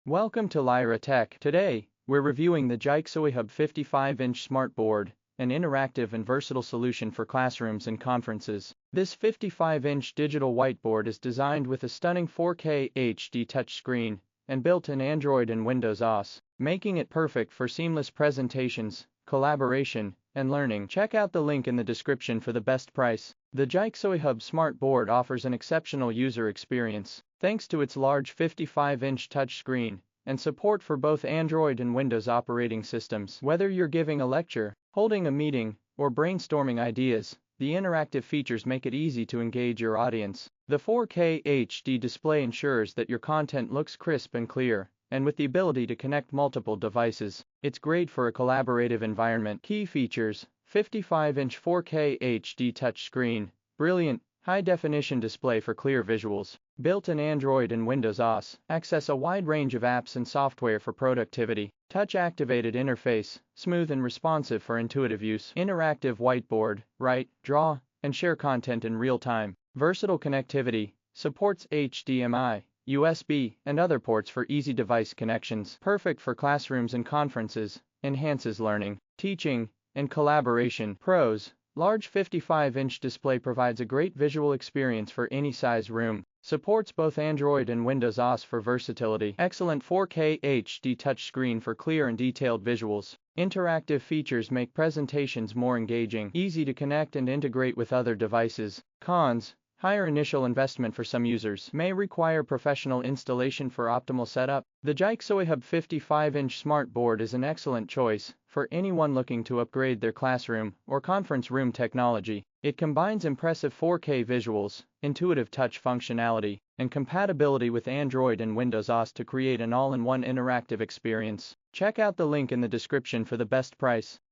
Welcome to Lyra Tech. Today, we're reviewing the JYXOIHUB 55-inch smartboard, an interactive and versatile solution for classrooms and conferences. This 55-inch digital whiteboard is designed with a stunning 4K HD touchscreen and built-in Android and Windows OS, making it perfect for seamless presentations, collaboration, and learning. Check out the link in the description for the best price. The JYXOIHUB smartboard offers an exceptional user experience, thanks to its large 55-inch touchscreen and support for both Android and Windows operating systems. Whether you're giving a lecture, holding a meeting, or brainstorming ideas, the interactive features make it easy to engage your audience. The 4K HD display ensures that your content looks crisp and clear, and with the ability to connect multiple devices, it's great for a collaborative environment. Key features: 55-inch 4K HD touchscreen, brilliant, high-definition display for clear visuals, built-in Android and Windows OS, access a wide range of apps and software for productivity, touch-activated interface, smooth and responsive for intuitive use, interactive whiteboard, write, draw, and share content in real time, versatile connectivity, supports HDMI, USB, and other ports for easy device connections, perfect for classrooms and conferences, enhances learning, teaching, and collaboration. Pros: large 55-inch display provides a great visual experience for any size room, supports both Android and Windows OS for versatility, excellent 4K HD touchscreen for clear and detailed visuals, interactive features make presentations more engaging, easy to connect and integrate with other devices. Cons: higher initial investment for some users, may require professional installation for optimal setup. The JYXOIHUB 55-inch smartboard is an excellent choice for anyone looking to upgrade their classroom or conference room technology. It combines impressive 4K visuals, intuitive touch functionality, and compatibility with Android and Windows OS to create an all-in-one interactive experience. Check out the link in the description for the best price.